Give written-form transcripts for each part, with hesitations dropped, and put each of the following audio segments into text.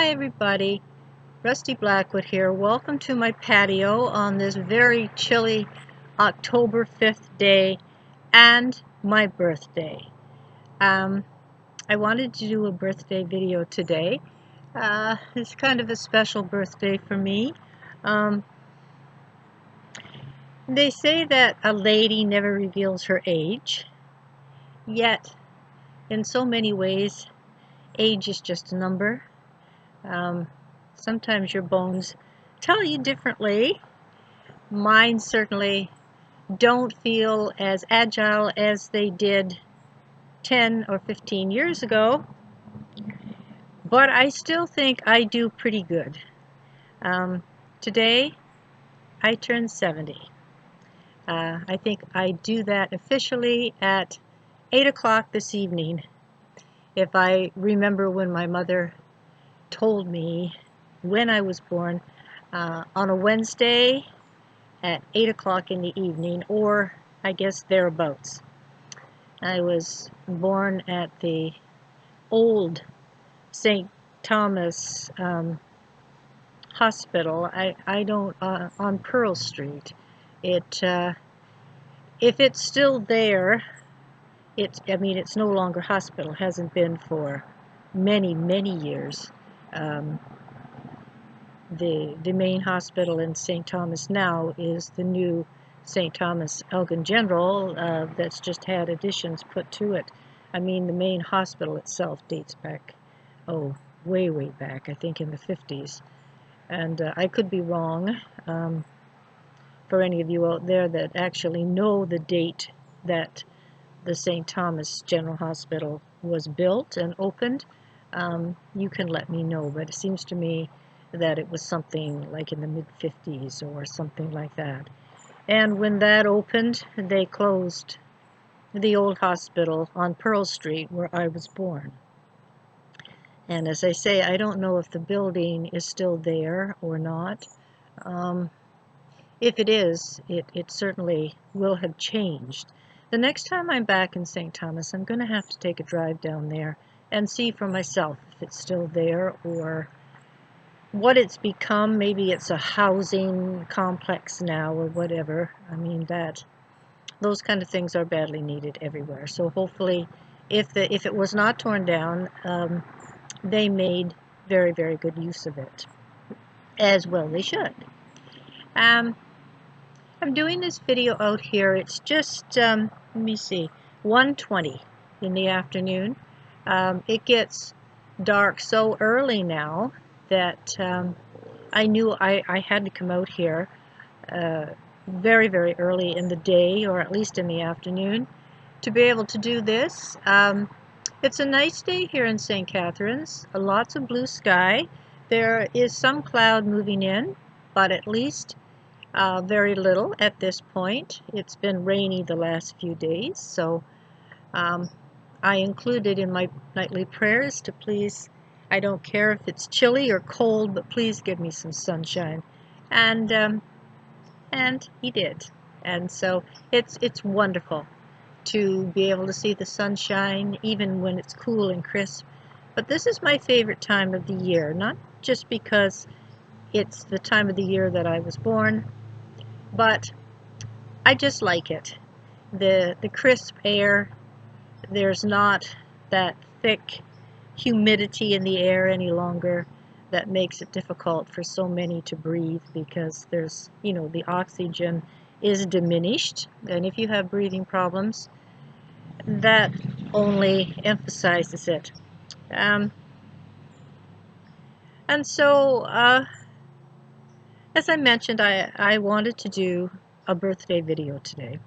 Hi everybody, Rusty Blackwood here. Welcome to my patio on this very chilly October 5th day and my birthday. I wanted to do a birthday video today. It's kind of a special birthday for me. They say that a lady never reveals her age, yet in so many ways age is just a number. Sometimes your bones tell you differently. Mine certainly don't feel as agile as they did 10 or 15 years ago, but I still think I do pretty good. Today, I turned 70. I think I do that officially at 8 o'clock this evening. If I remember when my mother told me when I was born, on a Wednesday at 8 o'clock in the evening, or I guess thereabouts. I was born at the old St. Thomas Hospital. I don't, on Pearl Street. If it's still there, it's no longer hospital, hasn't been for many, many years. The main hospital in St. Thomas now is the new St. Thomas Elgin General that's just had additions put to it. The main hospital itself dates back, way, way back, I think in the 50s. And I could be wrong. For any of you out there that actually know the date that the St. Thomas General Hospital was built and opened, you can let me know, but it seems to me that it was something like in the mid-50s or something like that. And when that opened, they closed the old hospital on Pearl Street where I was born. And as I say, I don't know if the building is still there or not. If it is, it certainly will have changed. The next time I'm back in St. Thomas, I'm going to have to take a drive down there and see for myself if it's still there or what it's become. Maybe it's a housing complex now or whatever. Those kind of things are badly needed everywhere. So hopefully, if it was not torn down, they made very, very good use of it, as well they should. I'm doing this video out here. It's just, let me see, 1:20 in the afternoon. It gets dark so early now that I knew I had to come out here very, very early in the day, or at least in the afternoon, to be able to do this. It's a nice day here in St. Catharines. Lots of blue sky. There is some cloud moving in, but at least very little at this point. It's been rainy the last few days, so I included in my nightly prayers to please, I don't care if it's chilly or cold, but please give me some sunshine. And he did. And so it's wonderful to be able to see the sunshine even when it's cool and crisp. But this is my favorite time of the year, not just because it's the time of the year that I was born, but I just like it. The crisp air, there's not that thick humidity in the air any longer that makes it difficult for so many to breathe, because there's, the oxygen is diminished, and if you have breathing problems, that only emphasizes it. And so, as I mentioned, I wanted to do a birthday video today.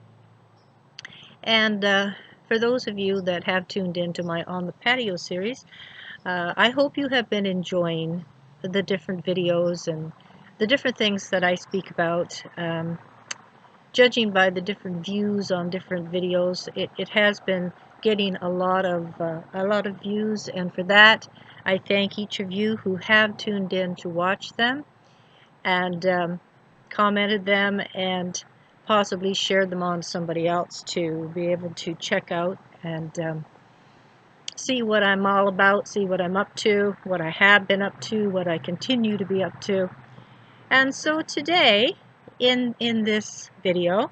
And for those of you that have tuned into my On the Patio series, I hope you have been enjoying the different videos and the different things that I speak about. Judging by the different views on different videos, it has been getting a lot of views, and for that I thank each of you who have tuned in to watch them and commented them and possibly shared them on somebody else to be able to check out and see what I'm all about, see what I'm up to, what I have been up to, what I continue to be up to. And so today, in this video,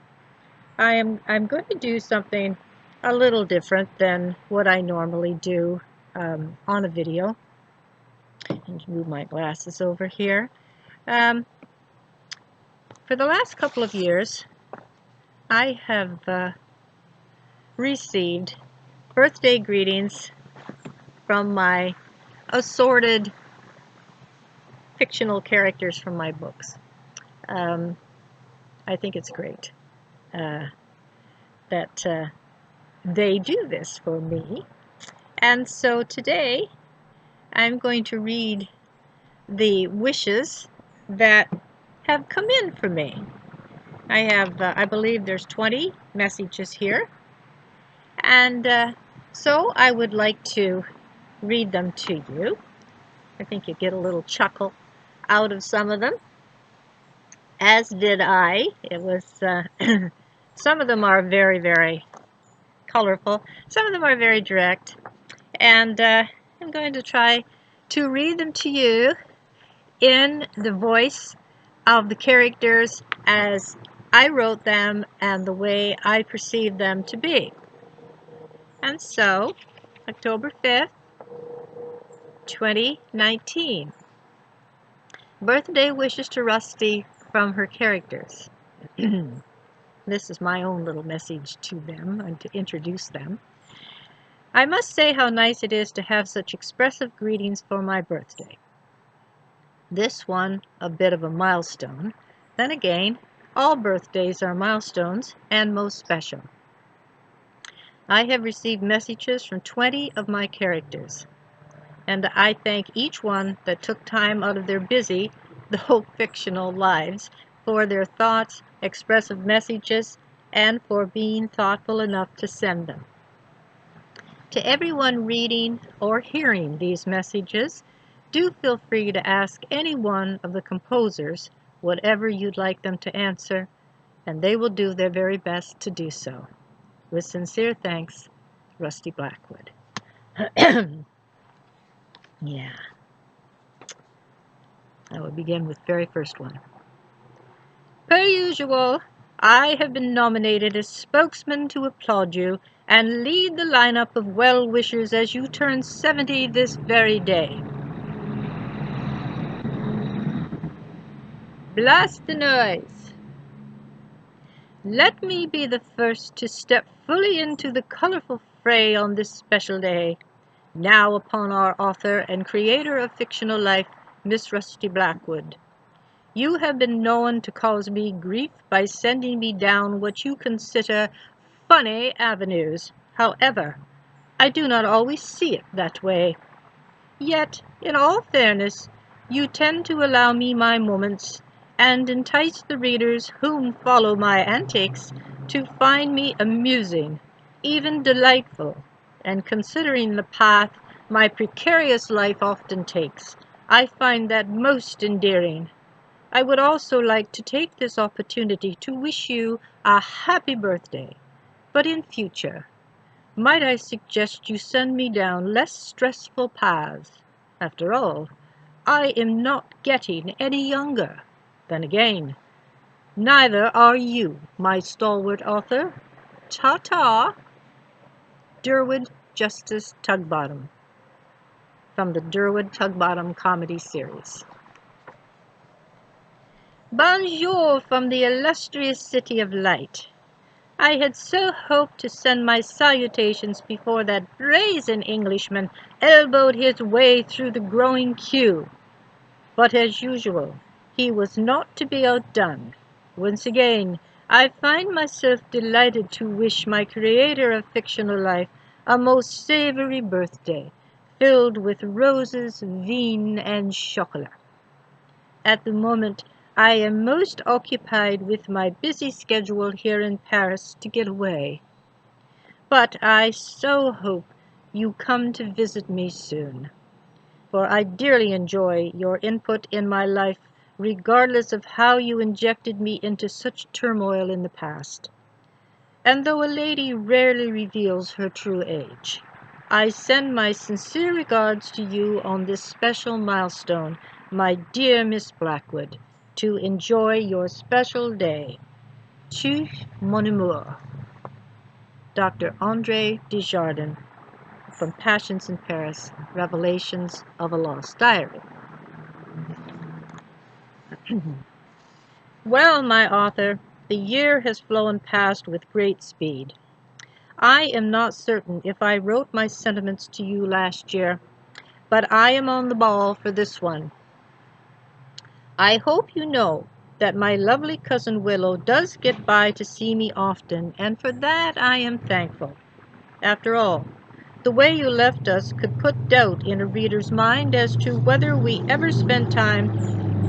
I'm going to do something a little different than what I normally do on a video. And move my glasses over here. For the last couple of years, I have received birthday greetings from my assorted fictional characters from my books. I think it's great that they do this for me. And so today I'm going to read the wishes that have come in for me. I have, I believe there's 20 messages here. And so I would like to read them to you. I think you get a little chuckle out of some of them, as did I. It was, some of them are very, very colorful. Some of them are very direct. And I'm going to try to read them to you in the voice of the characters as I wrote them and the way I perceive them to be. And so, October 5th, 2019. Birthday wishes to Rusty from her characters. This is my own little message to them and to introduce them. I must say how nice it is to have such expressive greetings for my birthday. This one a bit of a milestone. Then again, all birthdays are milestones and most special. I have received messages from 20 of my characters, and I thank each one that took time out of their busy, though fictional lives for their thoughts, expressive messages, and for being thoughtful enough to send them. To everyone reading or hearing these messages, do feel free to ask any one of the composers whatever you'd like them to answer, and they will do their very best to do so. With sincere thanks, Rusty Blackwood. Yeah. I will begin with the very first one. Per usual, I have been nominated as spokesman to applaud you and lead the lineup of well-wishers as you turn 70 this very day. Blast the noise! Let me be the first to step fully into the colorful fray on this special day. Now upon our author and creator of fictional life, Miss Rusty Blackwood. You have been known to cause me grief by sending me down what you consider funny avenues. However, I do not always see it that way. Yet, in all fairness, you tend to allow me my moments, and entice the readers whom follow my antics to find me amusing, even delightful, and considering the path my precarious life often takes, I find that most endearing. I would also like to take this opportunity to wish you a happy birthday, but in future, might I suggest you send me down less stressful paths? After all, I am not getting any younger. Then again, neither are you, my stalwart author. Ta-ta! Durwood Justice Tugbottom, from the Durwood Tugbottom comedy series. Bonjour from the illustrious city of light. I had so hoped to send my salutations before that brazen Englishman elbowed his way through the growing queue. But as usual, he was not to be outdone. Once again, I find myself delighted to wish my creator of fictional life a most savory birthday, filled with roses, vin, and chocolat. At the moment, I am most occupied with my busy schedule here in Paris to get away. But I so hope you come to visit me soon, for I dearly enjoy your input in my life, regardless of how you injected me into such turmoil in the past. And though a lady rarely reveals her true age, I send my sincere regards to you on this special milestone, my dear Miss Blackwood, to enjoy your special day. To mon amour, Dr. André Desjardins, from Passions in Paris, Revelations of a Lost Diary. Well, my author, the year has flown past with great speed. I am not certain if I wrote my sentiments to you last year, but I am on the ball for this one. I hope you know that my lovely cousin Willow does get by to see me often, and for that I am thankful. After all, the way you left us could put doubt in a reader's mind as to whether we ever spent time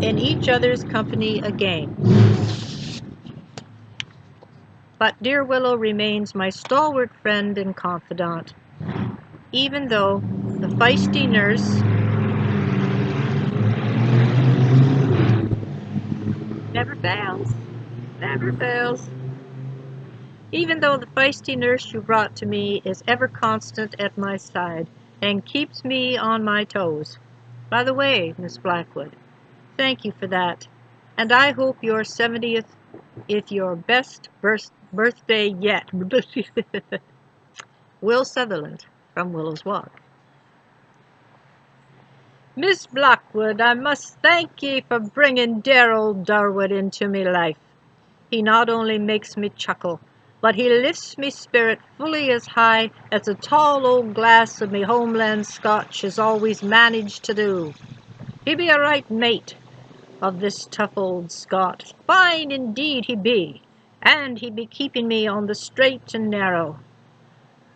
in each other's company again. But dear Willow remains my stalwart friend and confidant, even though the feisty nurse never fails, never fails. Even though the feisty nurse you brought to me is ever constant at my side and keeps me on my toes. By the way, Miss Blackwood, thank you for that, and I hope your 70th is your best birthday yet. Will Sutherland, from Willow's Walk. Miss Blackwood, I must thank ye for bringing dear old Darwood into me life. He not only makes me chuckle, but he lifts me spirit fully as high as a tall old glass of me homeland Scotch has always managed to do. He be a right mate of this tough old Scot, fine indeed he be, and he be keeping me on the straight and narrow.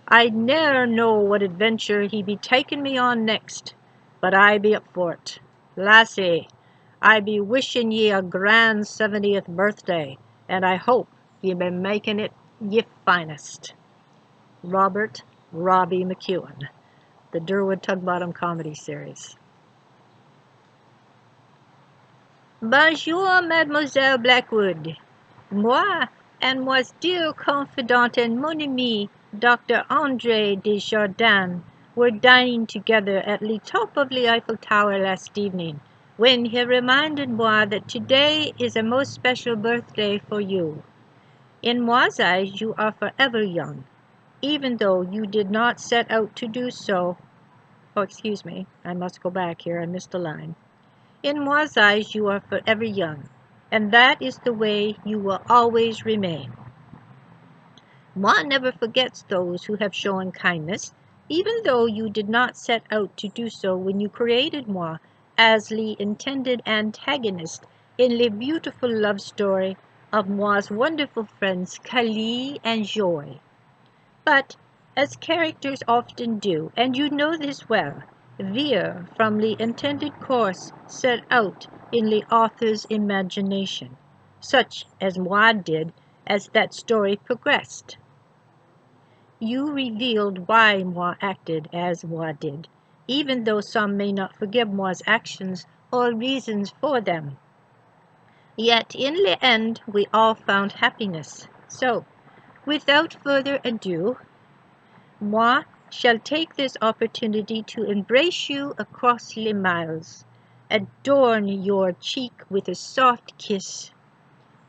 I ne'er know what adventure he be taking me on next, but I be up for't. Lassie, I be wishing ye a grand 70th birthday, and I hope ye be making it ye finest. Robert Robbie McEwen, the Durwood Tugbottom Comedy Series. Bonjour, Mademoiselle Blackwood. Moi and moi's dear confidant and mon ami, Dr. André Desjardins, were dining together at the top of the Eiffel Tower last evening, when he reminded moi that today is a most special birthday for you. In moi's eyes, you are forever young, even though you did not set out to do so. Oh, excuse me, I must go back here, I missed a line. In moi's eyes, you are forever young, and that is the way you will always remain. Moi never forgets those who have shown kindness, even though you did not set out to do so when you created moi as the intended antagonist in the beautiful love story of moi's wonderful friends Kali and Joy. But, as characters often do, and you know this well, veer from the intended course set out in the author's imagination, such as moi did as that story progressed. You revealed why moi acted as moi did, even though some may not forgive moi's actions or reasons for them. Yet in the end we all found happiness. So, without further ado, moi shall take this opportunity to embrace you across the miles, adorn your cheek with a soft kiss,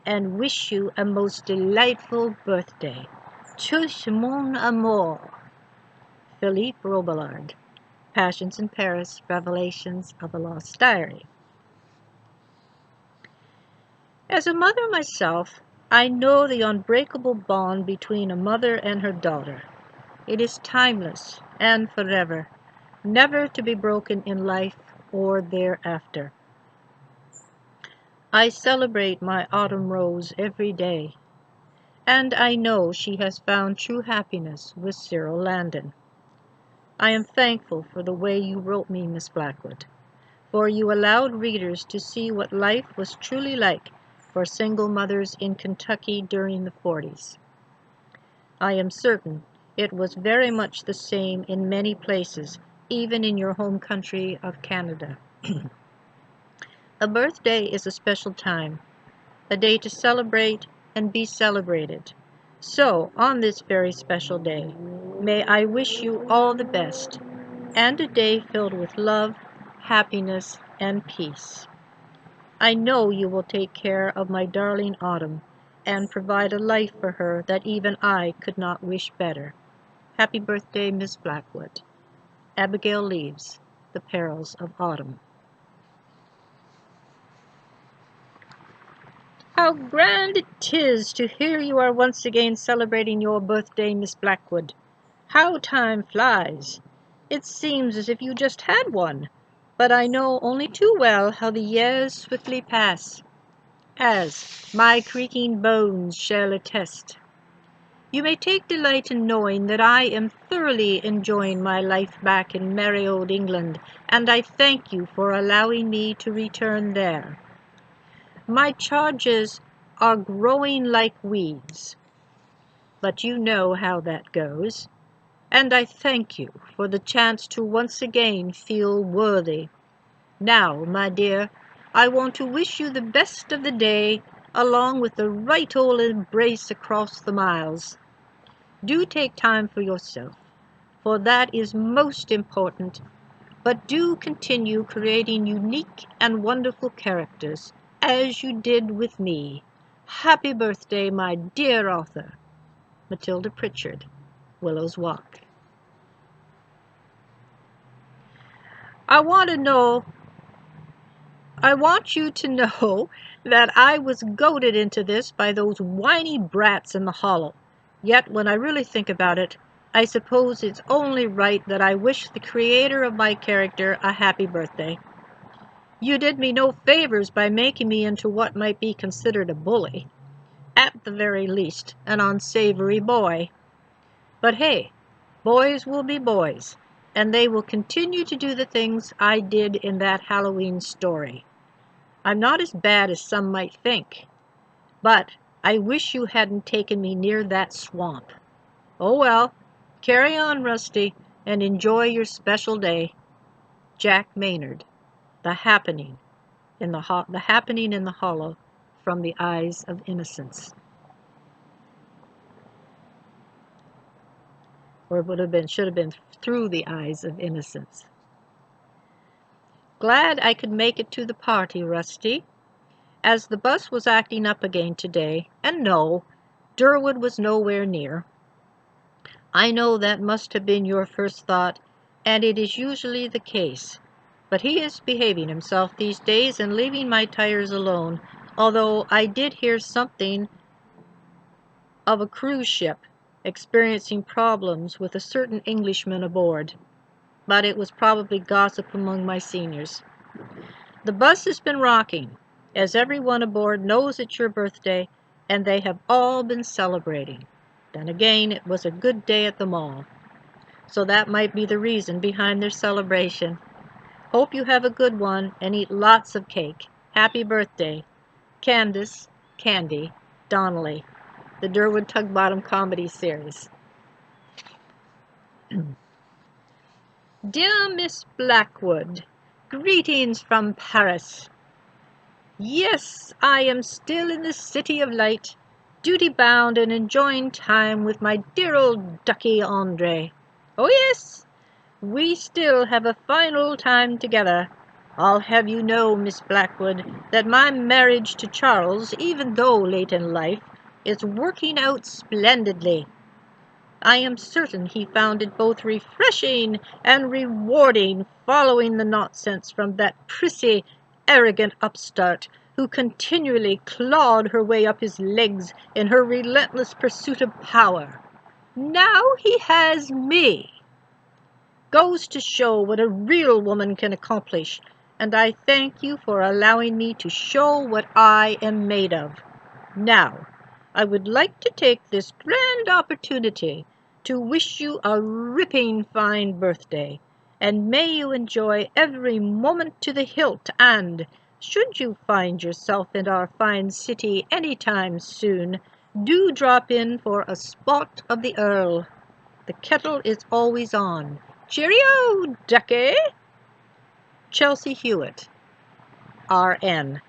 and wish you a most delightful birthday. Tous mon amour. Philippe Robillard, Passions in Paris, Revelations of a Lost Diary. As a mother myself, I know the unbreakable bond between a mother and her daughter. It is timeless and forever, never to be broken in life or thereafter. I celebrate my autumn rose every day, and I know she has found true happiness with Cyril Landon. I am thankful for the way you wrote me, Miss Blackwood, for you allowed readers to see what life was truly like for single mothers in Kentucky during the 40s. I am certain it was very much the same in many places, even in your home country of Canada. A birthday is a special time, a day to celebrate and be celebrated. So, on this very special day, May I wish you all the best, and a day filled with love, happiness, and peace. I know you will take care of my darling Autumn, and provide a life for her that even I could not wish better. Happy birthday, Miss Blackwood. Abigail Leaves, The Perils of Autumn. How grand it is to hear you are once again celebrating your birthday, Miss Blackwood. How time flies! It seems as if you just had one, but I know only too well how the years swiftly pass, as my creaking bones shall attest. You may take delight in knowing that I am thoroughly enjoying my life back in merry old England, and I thank you for allowing me to return there. My charges are growing like weeds, but you know how that goes, and I thank you for the chance to once again feel worthy. Now, my dear, I want to wish you the best of the day, along with the right old embrace across the miles. Do take time for yourself, for that is most important, but do continue creating unique and wonderful characters, as you did with me. Happy birthday, my dear author. Matilda Pritchard, Willow's Walk. I want you to know that I was goaded into this by those whiny brats in the hollow. Yet, when I really think about it, I suppose it's only right that I wish the creator of my character a happy birthday. You did me no favors by making me into what might be considered a bully. At the very least, an unsavory boy. But hey, boys will be boys, and they will continue to do the things I did in that Halloween story. I'm not as bad as some might think, but I wish you hadn't taken me near that swamp. Oh well, carry on, Rusty, and enjoy your special day. Jack Maynard, The Happening in the Happening in the Hollow, from the Eyes of Innocence. Or it should have been Through the Eyes of Innocence. Glad I could make it to the party, Rusty, as the bus was acting up again today, and no, Durwood was nowhere near. I know that must have been your first thought, and it is usually the case, but he is behaving himself these days and leaving my tires alone, although I did hear something of a cruise ship experiencing problems with a certain Englishman aboard, but it was probably gossip among my seniors. The bus has been rocking, as everyone aboard knows it's your birthday, and they have all been celebrating. Then again, it was a good day at the mall, so that might be the reason behind their celebration. Hope you have a good one and eat lots of cake. Happy birthday. Candace, Candy, Donnelly. The Durwood Tug Bottom Comedy Series. Dear Miss Blackwood, greetings from Paris. Yes, I am still in the City of Light, duty-bound and enjoying time with my dear old ducky Andre. Oh yes, we still have a fine old time together. I'll have you know, Miss Blackwood, that my marriage to Charles, even though late in life, is working out splendidly. I am certain he found it both refreshing and rewarding following the nonsense from that prissy, arrogant upstart who continually clawed her way up his legs in her relentless pursuit of power. Now he has me. Goes to show what a real woman can accomplish, and I thank you for allowing me to show what I am made of. Now, I would like to take this grand opportunity to wish you a ripping fine birthday, and may you enjoy every moment to the hilt, and, should you find yourself in our fine city any time soon, do drop in for a spot of the Earl. The kettle is always on. Cheerio, ducky! Chelsea Hewitt, R.N.,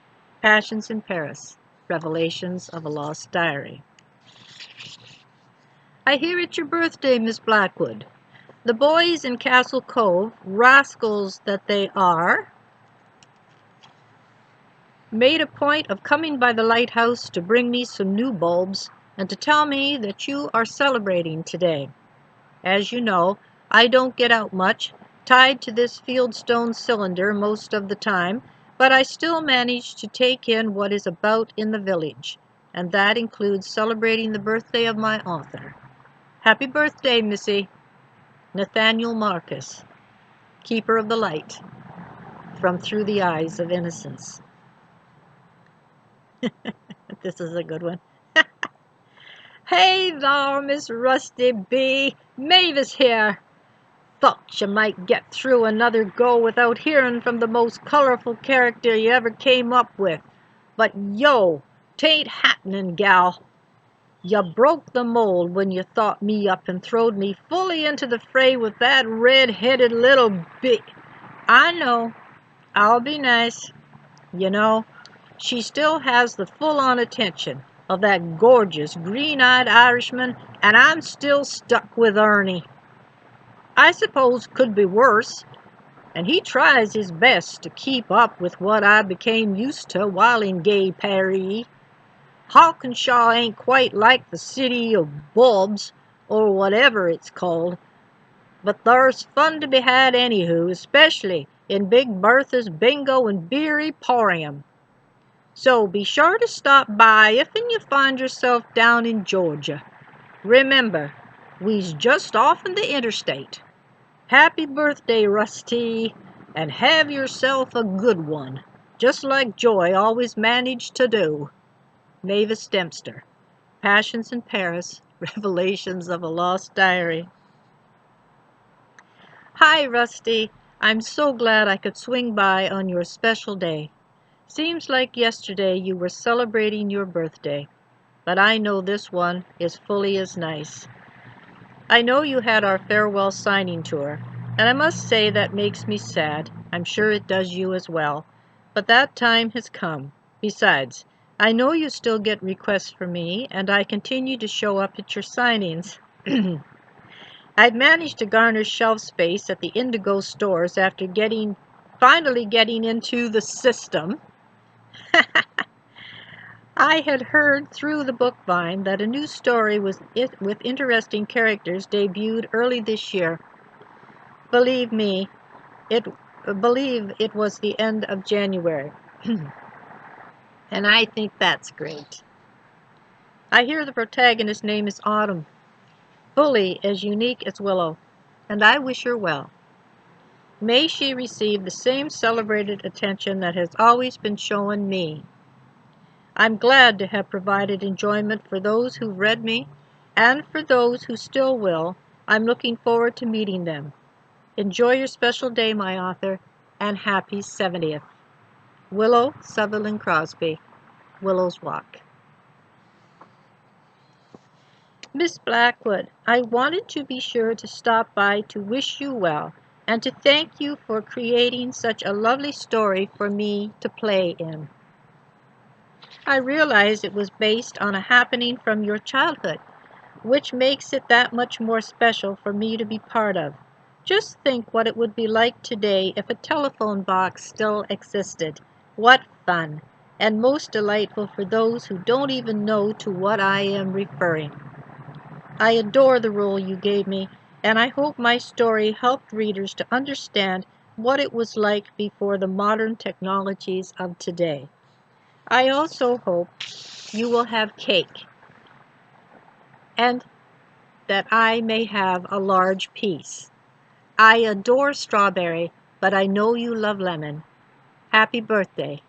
Passions in Paris, Revelations of a Lost Diary. I hear it's your birthday, Miss Blackwood. The boys in Castle Cove, rascals that they are, made a point of coming by the lighthouse to bring me some new bulbs and to tell me that you are celebrating today. As you know, I don't get out much, tied to this fieldstone cylinder most of the time, but I still manage to take in what is about in the village, and that includes celebrating the birthday of my author. Happy birthday, Missy. Nathaniel Marcus, Keeper of the Light, from Through the Eyes of Innocence. This is a good one. Hey thar, Miss Rusty B. Mavis here. Thought you might get through another go without hearing from the most colorful character you ever came up with. But yo, 'tain't happening, gal. You broke the mold when you thought me up and throwed me fully into the fray with that red-headed little bit. I know. I'll be nice. You know, she still has the full-on attention of that gorgeous green-eyed Irishman, and I'm still stuck with Ernie. I suppose could be worse, and he tries his best to keep up with what I became used to while in gay Paris. Hawkinshaw ain't quite like the city of bulbs, or whatever it's called, but there's fun to be had anywho, especially in Big Bertha's bingo and beery porium. So be sure to stop by if you find yourself down in Georgia. Remember, we's just off in the interstate. Happy birthday, Rusty, and have yourself a good one, just like Joy always managed to do. Mavis Dempster, Passions in Paris, Revelations of a Lost Diary. Hi, Rusty. I'm so glad I could swing by on your special day. Seems like yesterday you were celebrating your birthday, but I know this one is fully as nice. I know you had our farewell signing tour, and I must say that makes me sad. I'm sure it does you as well. But that time has come. Besides, I know you still get requests from me, and I continue to show up at your signings. I've managed to garner shelf space at the Indigo stores after finally getting into the system. I had heard through the bookvine that a new story with interesting characters debuted early this year. Believe me, it believe it was the end of January. And I think that's great. I hear the protagonist's name is Autumn, fully as unique as Willow, and I wish her well. May she receive the same celebrated attention that has always been shown me. I'm glad to have provided enjoyment for those who've read me, and for those who still will. I'm looking forward to meeting them. Enjoy your special day, my author, and happy 70th. Willow Sutherland Crosby, Willow's Walk. Miss Blackwood, I wanted to be sure to stop by to wish you well and to thank you for creating such a lovely story for me to play in. I realize it was based on a happening from your childhood, which makes it that much more special for me to be part of. Just think what it would be like today if a telephone box still existed. What fun, and most delightful for those who don't even know to what I am referring. I adore the role you gave me, and I hope my story helped readers to understand what it was like before the modern technologies of today. I also hope you will have cake, and that I may have a large piece. I adore strawberry, but I know you love lemon. Happy birthday.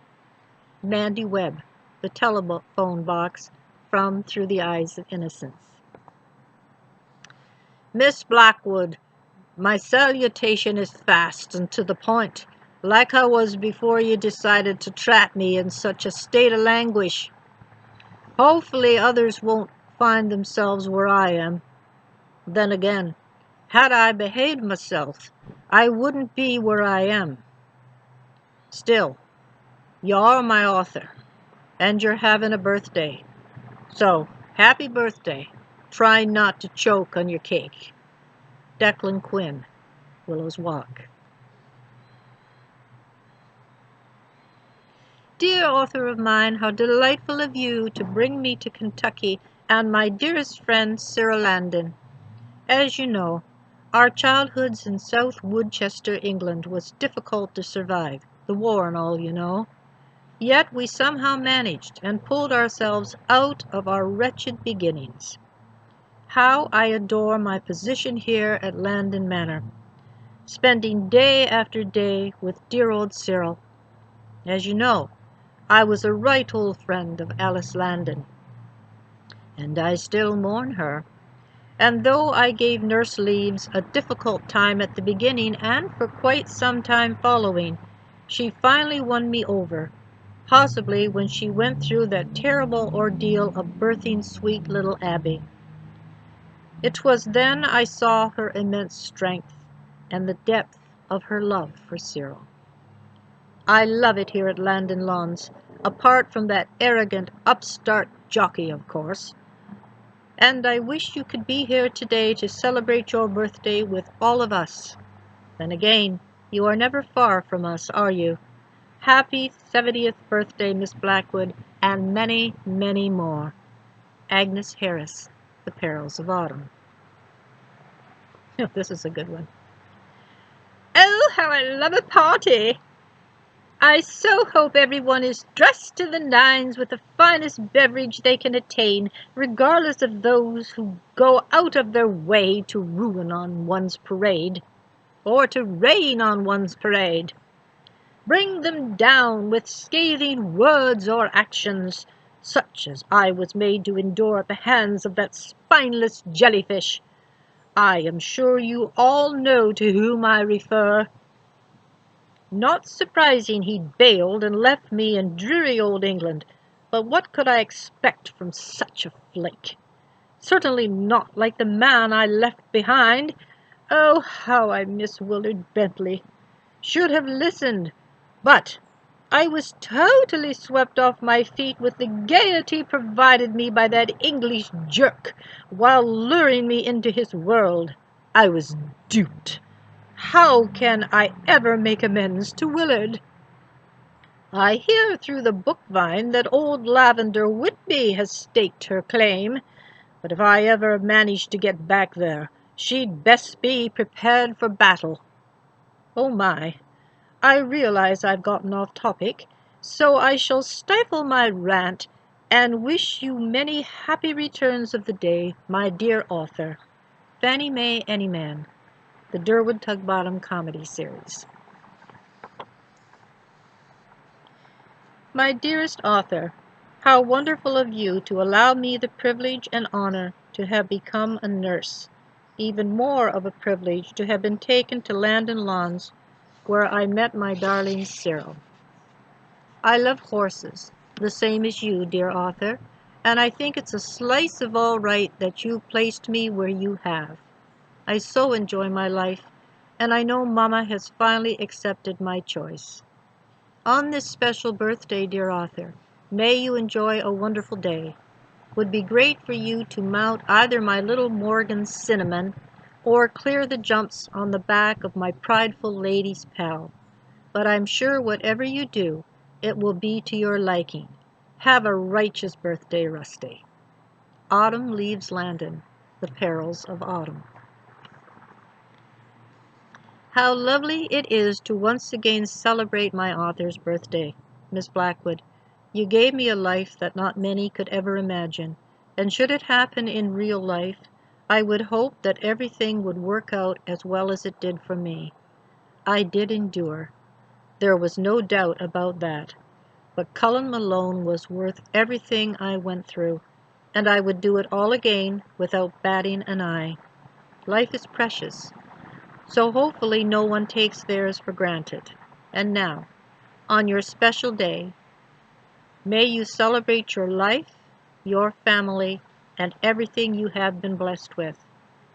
Mandy Webb, The Telephone Box, from Through the Eyes of Innocence. Miss Blackwood, my salutation is fast and to the point, like I was before you decided to trap me in such a state of languish. Hopefully others won't find themselves where I am. Then again, had I behaved myself, I wouldn't be where I am. Still, you're my author, and you're having a birthday. So, happy birthday, Try not to choke on your cake. Declan Quinn, Willow's Walk. Dear author of mine, how delightful of you to bring me to Kentucky and my dearest friend Cyril Landon. As you know, our childhoods in South Woodchester, England, was difficult to survive, the war and all, you know. Yet we somehow managed and pulled ourselves out of our wretched beginnings. How I adore my position here at Landon Manor, spending day after day with dear old Cyril. As you know, I was a right old friend of Alice Landon, and I still mourn her. And though I gave Nurse Leaves a difficult time at the beginning and for quite some time following, she finally won me over, possibly when she went through that terrible ordeal of birthing sweet little Abby. It was then I saw her immense strength and the depth of her love for Cyril. I love it here at Landon Lawns, apart from that arrogant upstart jockey, of course. And I wish you could be here today to celebrate your birthday with all of us. Then again, you are never far from us, are you? Happy 70th birthday, Miss Blackwood, and many, many more. Agnes Harris, The Perils of Autumn. This is a good one. Oh, how I love a party! I so hope everyone is dressed to the nines with the finest beverage they can attain, regardless of those who go out of their way to ruin on one's parade, or to rain on one's parade. Bring them down with scathing words or actions, such as I was made to endure at the hands of that spineless jellyfish. I am sure you all know to whom I refer. Not surprising he bailed and left me in dreary old England, but what could I expect from such a flake? Certainly not like the man I left behind. Oh, how I miss Willard Bentley! Should have listened, but I was totally swept off my feet with the gaiety provided me by that English jerk while luring me into his world. I was duped. How can I ever make amends to Willard? I hear through the book-vine that old Lavender Whitby has staked her claim, but if I ever manage to get back there, she'd best be prepared for battle. Oh my, I realize I've gotten off topic, so I shall stifle my rant and wish you many happy returns of the day, my dear author. Fannie Mae Anyman, the Durwood Tugbottom Comedy Series. My dearest author, how wonderful of you to allow me the privilege and honor to have become a nurse. Even more of a privilege to have been taken to Landon Lawns, where I met my darling Cyril. I love horses, the same as you, dear author, and I think it's a slice of all right that you placed me where you have. I so enjoy my life, and I know Mama has finally accepted my choice. On this special birthday, dear author, may you enjoy a wonderful day. Would be great for you to mount either my little Morgan Cinnamon or clear the jumps on the back of my prideful lady's pal. But I'm sure whatever you do, it will be to your liking. Have a righteous birthday, Rusty. Autumn Leaves Landon, The Perils of Autumn. How lovely it is to once again celebrate my author's birthday. Miss Blackwood, you gave me a life that not many could ever imagine, and should it happen in real life, I would hope that everything would work out as well as it did for me. I did endure. There was no doubt about that. But Cullen Malone was worth everything I went through, and I would do it all again without batting an eye. Life is precious, so hopefully no one takes theirs for granted. And now, on your special day, may you celebrate your life, your family, and everything you have been blessed with.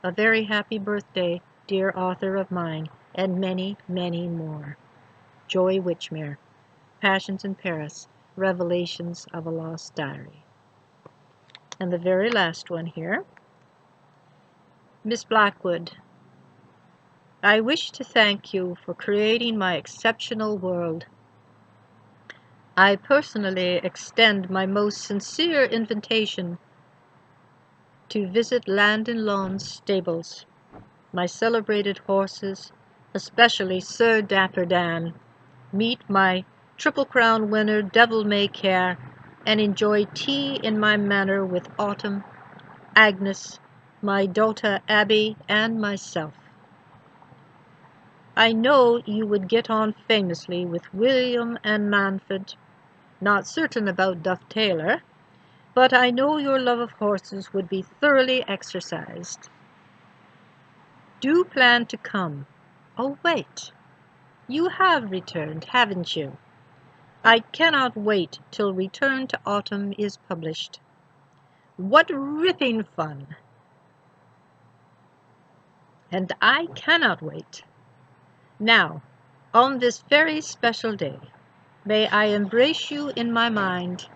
A very happy birthday, dear author of mine, and many, many more. Joy Witchmere, Passions in Paris, Revelations of a Lost Diary. And the very last one here. Miss Blackwood, I wish to thank you for creating my exceptional world. I personally extend my most sincere invitation to visit Land and Lawn's stables, my celebrated horses, especially Sir Dapper Dan, meet my Triple Crown winner Devil May Care, and enjoy tea in my manor with Autumn, Agnes, my daughter Abby, and myself. I know you would get on famously with William and Manfred, not certain about Duff Taylor, but I know your love of horses would be thoroughly exercised. Do plan to come. Oh, wait. You have returned, haven't you? I cannot wait till Return to Autumn is published. What ripping fun! And I cannot wait. Now, on this very special day, may I embrace you in my mind,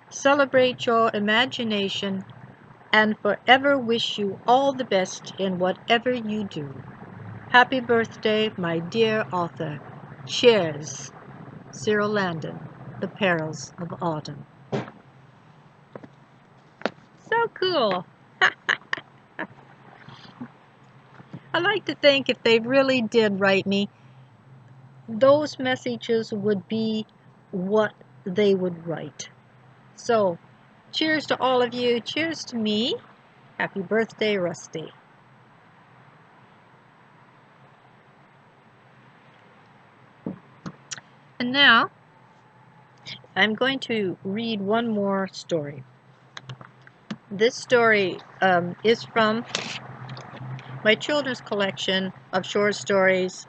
celebrate your imagination, and forever wish you all the best in whatever you do. Happy birthday, my dear author. Cheers. Cyril Landon, The Perils of Autumn. So cool. I like to think if they really did write me, those messages would be what they would write. So, cheers to all of you. Cheers to me. Happy birthday, Rusty. And now, I'm going to read one more story. This story is from my children's collection of short stories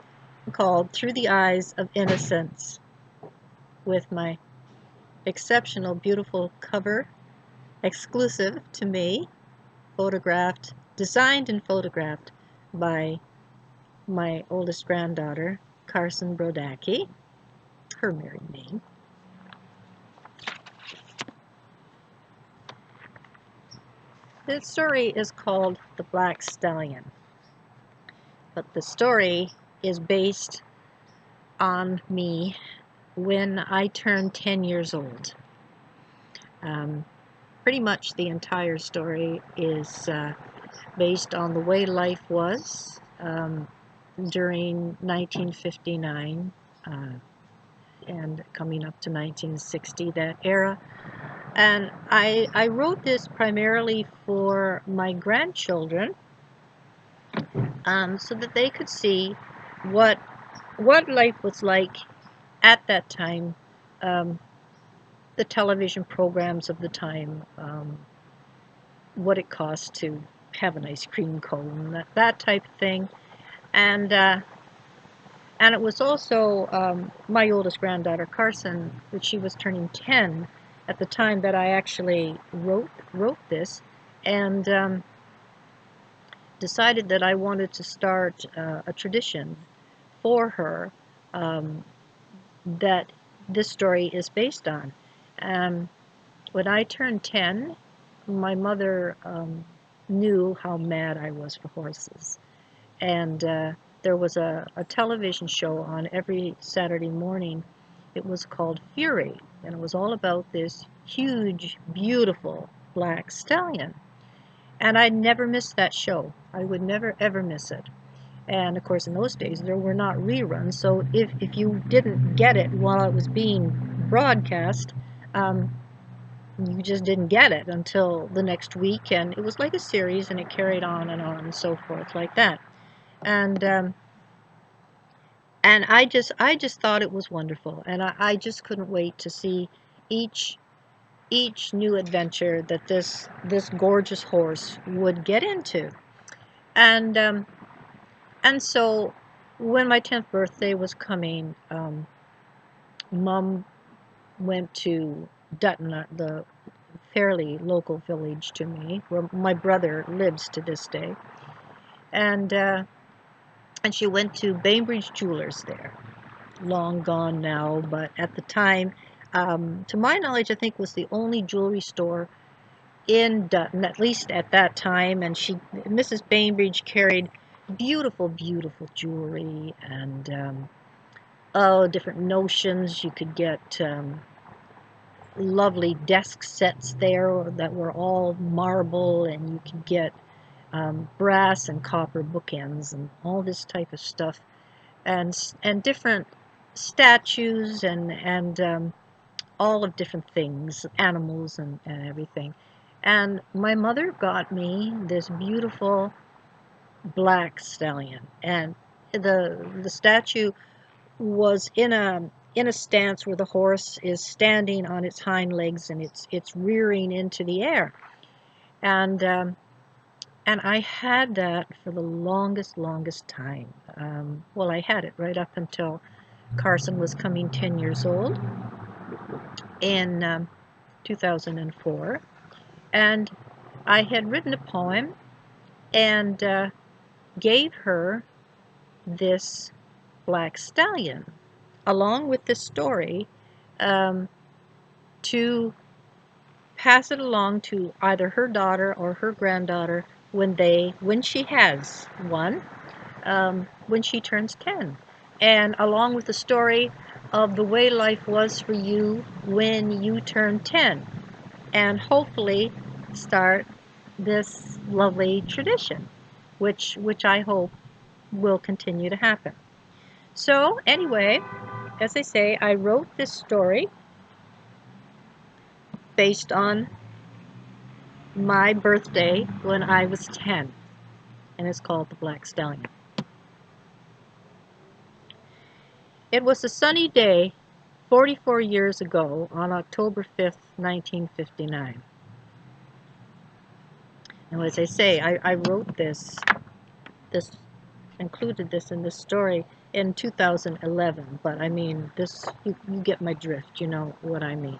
called Through the Eyes of Innocence, with my exceptional, beautiful cover, exclusive to me, designed and photographed by my oldest granddaughter, Carson Brodacki, her married name. This story is called The Black Stallion, but the story is based on me when I turned 10 years old. Pretty much the entire story is based on the way life was during 1959 and coming up to 1960, that era. And I wrote this primarily for my grandchildren, so that they could see what life was like at that time, the television programs of the time, what it cost to have an ice cream cone, that type of thing. And it was also my oldest granddaughter, Carson, which she was turning 10 at the time that I actually wrote this, and decided that I wanted to start a tradition for her that this story is based on. When I turned 10, my mother knew how mad I was for horses, and there was a television show on every Saturday morning. It was called Fury, and it was all about this huge, beautiful black stallion. And I never missed that show. I would never, ever miss it. And of course, in those days, there were not reruns, so if you didn't get it while it was being broadcast, you just didn't get it until the next week, and it was like a series, and it carried on and so forth like that. And I just thought it was wonderful, and I just couldn't wait to see each new adventure that this gorgeous horse would get into. And so when my 10th birthday was coming, Mom went to Dutton, the fairly local village to me, where my brother lives to this day, and she went to Bainbridge Jewelers there. Long gone now, but at the time, to my knowledge, I think was the only jewelry store in Dutton, at least at that time, and Mrs. Bainbridge carried beautiful, beautiful jewelry and different notions. You could get lovely desk sets there that were all marble, and you could get brass and copper bookends and all this type of stuff, and different statues and all of different things, animals and everything. And my mother got me this beautiful black stallion, and the statue was in a stance where the horse is standing on its hind legs and it's rearing into the air. And I had that for the longest time. Well, I had it right up until Carson was coming 10 years old in 2004, and I had written a poem and gave her this black stallion along with this story, to pass it along to either her daughter or her granddaughter when she has one, when she turns 10, and along with the story of the way life was for you when you turn 10, and hopefully start this lovely tradition, which I hope will continue to happen. So anyway, as I say, I wrote this story based on my birthday when I was 10, and it's called The Black Stallion. It was a sunny day 44 years ago on October 5th, 1959. And as I say, I wrote this included this in this story in 2011, but I mean, you get my drift, you know what I mean.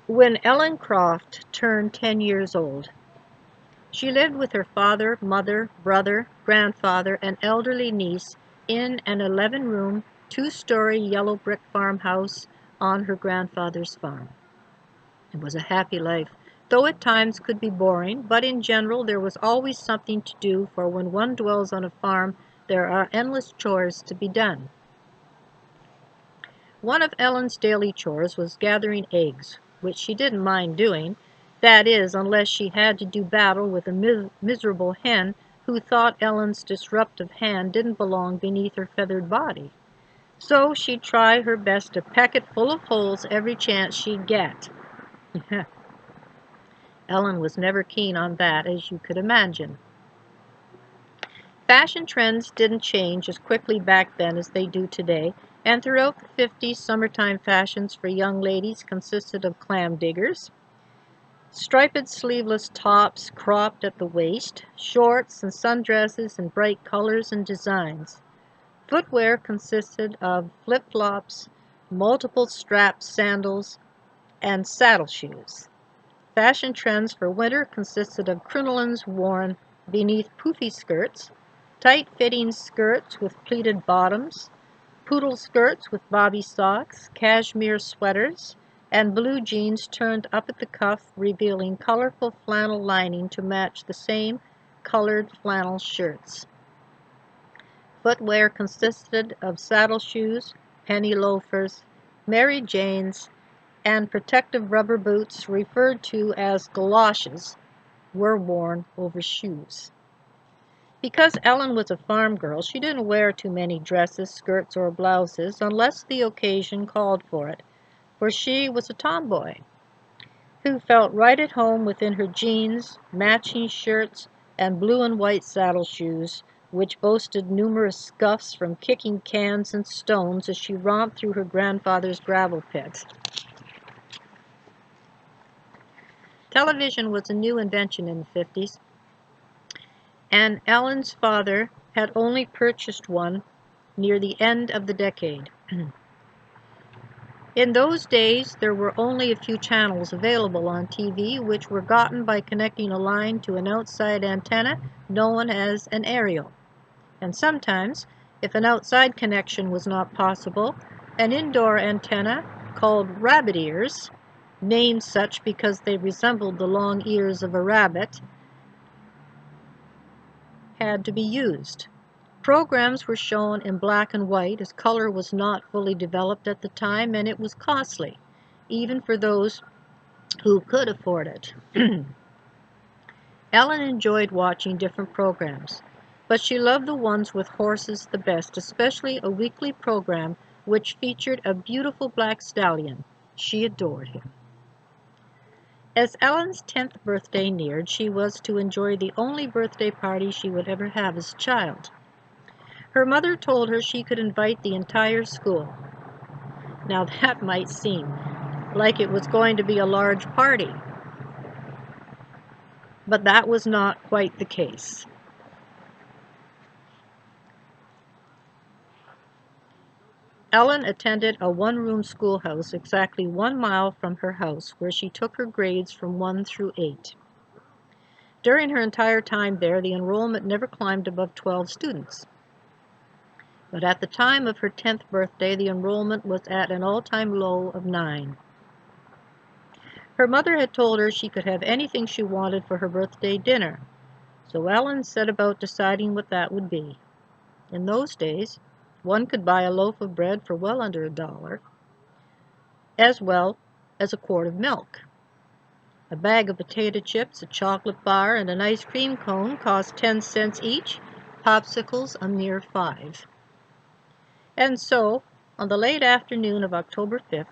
When Ellen Croft turned 10 years old, she lived with her father, mother, brother, grandfather, and elderly niece in an 11-room, 2-story yellow brick farmhouse on her grandfather's farm. It was a happy life, though at times could be boring, but in general there was always something to do, for when one dwells on a farm, there are endless chores to be done. One of Ellen's daily chores was gathering eggs, which she didn't mind doing, that is, unless she had to do battle with a miserable hen who thought Ellen's disruptive hand didn't belong beneath her feathered body. So she'd try her best to peck it full of holes every chance she'd get. Ellen was never keen on that, as you could imagine. Fashion trends didn't change as quickly back then as they do today, and throughout the 50s, summertime fashions for young ladies consisted of clam diggers, striped sleeveless tops cropped at the waist, shorts and sundresses in bright colors and designs. Footwear consisted of flip-flops, multiple strap sandals, and saddle shoes. Fashion trends for winter consisted of crinolines worn beneath poofy skirts, tight-fitting skirts with pleated bottoms, poodle skirts with bobby socks, cashmere sweaters, and blue jeans turned up at the cuff, revealing colorful flannel lining to match the same colored flannel shirts. Footwear consisted of saddle shoes, penny loafers, Mary Janes, and protective rubber boots, referred to as galoshes, were worn over shoes. Because Ellen was a farm girl, she didn't wear too many dresses, skirts, or blouses unless the occasion called for it, for she was a tomboy who felt right at home within her jeans, matching shirts, and blue and white saddle shoes, which boasted numerous scuffs from kicking cans and stones as she romped through her grandfather's gravel pit. Television was a new invention in the 50s, and Ellen's father had only purchased one near the end of the decade. In those days, there were only a few channels available on TV, which were gotten by connecting a line to an outside antenna known as an aerial. And sometimes, if an outside connection was not possible, an indoor antenna called rabbit ears named such because they resembled the long ears of a rabbit, had to be used. Programs were shown in black and white, as color was not fully developed at the time, and it was costly, even for those who could afford it. Ellen enjoyed watching different programs, but she loved the ones with horses the best, especially a weekly program which featured a beautiful black stallion. She adored him. As Ellen's 10th birthday neared, she was to enjoy the only birthday party she would ever have as a child. Her mother told her she could invite the entire school. Now that might seem like it was going to be a large party, but that was not quite the case. Ellen attended a one-room schoolhouse exactly 1 mile from her house, where she took her grades from 1 through 8. During her entire time there, the enrollment never climbed above 12 students. But at the time of her 10th birthday, the enrollment was at an all-time low of 9. Her mother had told her she could have anything she wanted for her birthday dinner, so Ellen set about deciding what that would be. In those days, one could buy a loaf of bread for well under $1, as well as a quart of milk. A bag of potato chips, a chocolate bar, and an ice cream cone cost 10 cents each, popsicles a mere 5. And so, on the late afternoon of October 5th,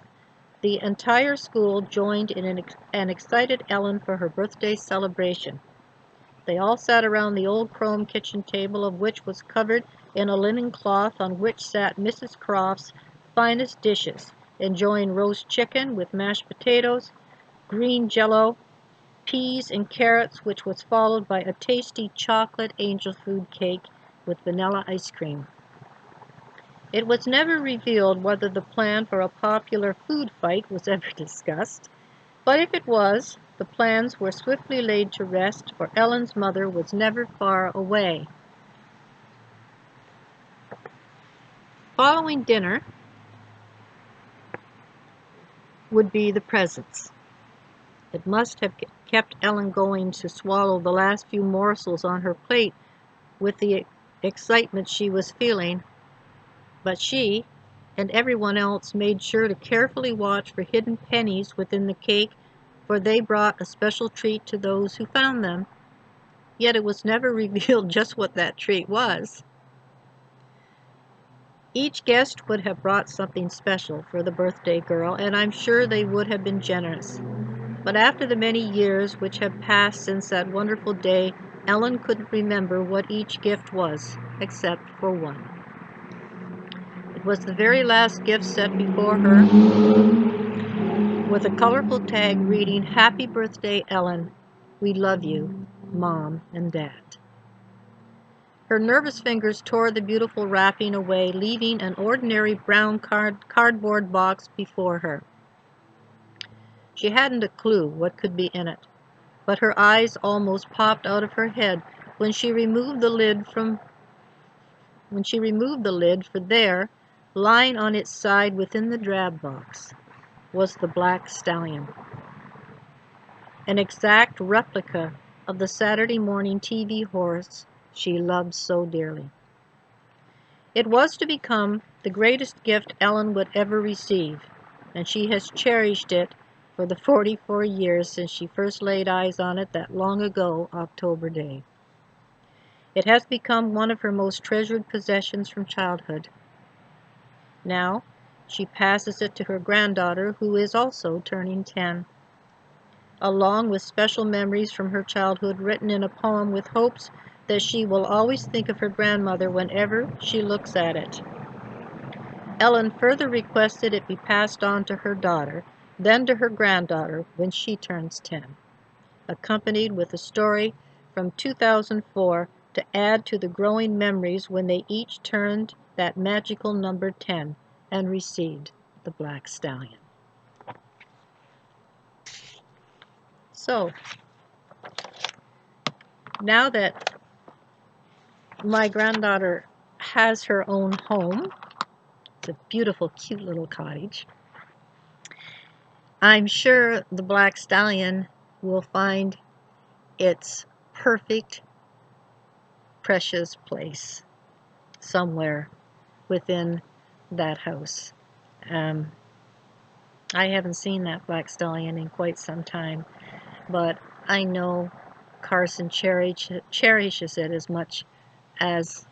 the entire school joined in an excited Ellen for her birthday celebration. They all sat around the old chrome kitchen table, of which was covered in a linen cloth on which sat Mrs. Croft's finest dishes, enjoying roast chicken with mashed potatoes, green jello, peas and carrots, which was followed by a tasty chocolate angel food cake with vanilla ice cream. It was never revealed whether the plan for a popular food fight was ever discussed, but if it was, the plans were swiftly laid to rest, for Ellen's mother was never far away. Following dinner would be the presents. It must have kept Ellen going to swallow the last few morsels on her plate with the excitement she was feeling, but she and everyone else made sure to carefully watch for hidden pennies within the cake, for they brought a special treat to those who found them. Yet it was never revealed just what that treat was. Each guest would have brought something special for the birthday girl, and I'm sure they would have been generous. But after the many years which had passed since that wonderful day, Ellen couldn't remember what each gift was, except for one. It was the very last gift set before her, with a colorful tag reading, "Happy Birthday, Ellen. We love you, Mom and Dad." Her nervous fingers tore the beautiful wrapping away, leaving an ordinary brown cardboard box before her. She hadn't a clue what could be in it, but her eyes almost popped out of her head when she removed the lid, for there, lying on its side within the drab box, was the black stallion, an exact replica of the Saturday morning TV horse she loved so dearly. It was to become the greatest gift Ellen would ever receive, and she has cherished it for the 44 years since she first laid eyes on it that long ago October day. It has become one of her most treasured possessions from childhood. Now, she passes it to her granddaughter, who is also turning 10, along with special memories from her childhood written in a poem with hopes that she will always think of her grandmother whenever she looks at it. Ellen further requested it be passed on to her daughter, then to her granddaughter when she turns 10, accompanied with a story from 2004 to add to the growing memories when they each turned that magical number 10 and received the black stallion. So, now that my granddaughter has her own home, it's a beautiful, cute little cottage, I'm sure the black stallion will find its perfect, precious place somewhere within that house. Um, I haven't seen that black stallion in quite some time, but I know Carson cherishes it as much as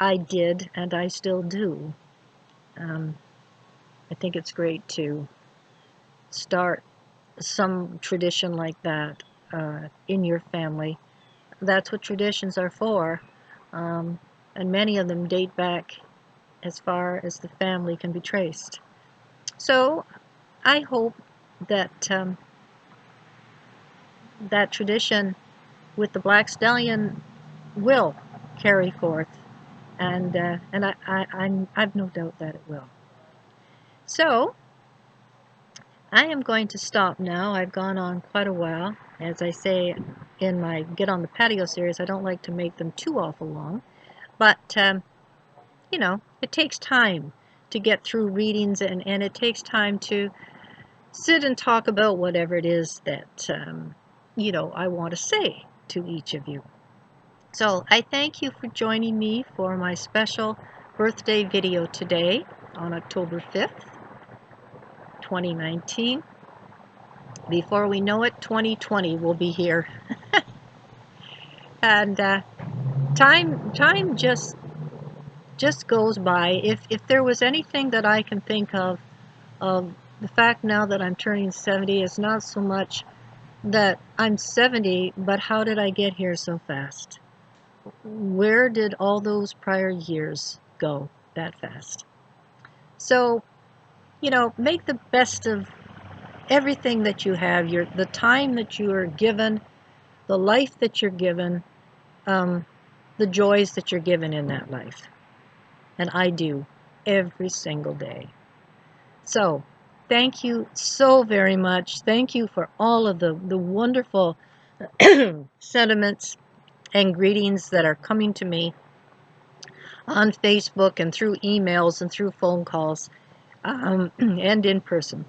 I did, and I still do. Um, I think it's great to start some tradition like that in your family. That's what traditions are for, um, and many of them date back as far as the family can be traced. So I hope that that tradition with the black stallion will carry forth, and I've no doubt that it will. So I am going to stop now. I've gone on quite a while. As I say in my Get on the Patio series, I don't like to make them too awful long, but you know, it takes time to get through readings, and it takes time to sit and talk about whatever it is that you know, I want to say to each of you. So I thank you for joining me for my special birthday video today on October 5th, 2019. Before we know it, 2020 will be here. And time just goes by. If there was anything that I can think of the fact now that I'm turning 70, is not so much that I'm 70, but how did I get here so fast? Where did all those prior years go that fast? So, you know, make the best of everything that you have, the time that you are given, the life that you're given, um, the joys that you're given in that life. And I do every single day. So, thank you so very much. Thank you for all of the wonderful sentiments and greetings that are coming to me on Facebook and through emails and through phone calls and in person.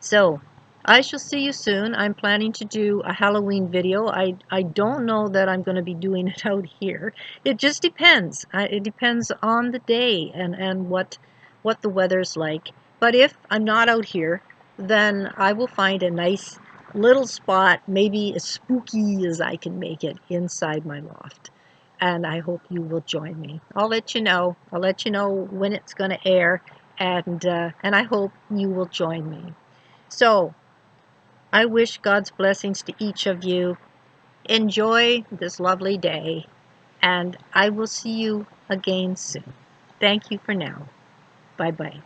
So, I shall see you soon. I'm planning to do a Halloween video. I don't know that I'm going to be doing it out here. It just depends. It depends on the day and what the weather's like. But if I'm not out here, then I will find a nice little spot, maybe as spooky as I can make it, inside my loft. And I hope you will join me. I'll let you know. I'll let you know when it's going to air, and I hope you will join me. So, I wish God's blessings to each of you. Enjoy this lovely day, and I will see you again soon. Thank you for now. Bye-bye.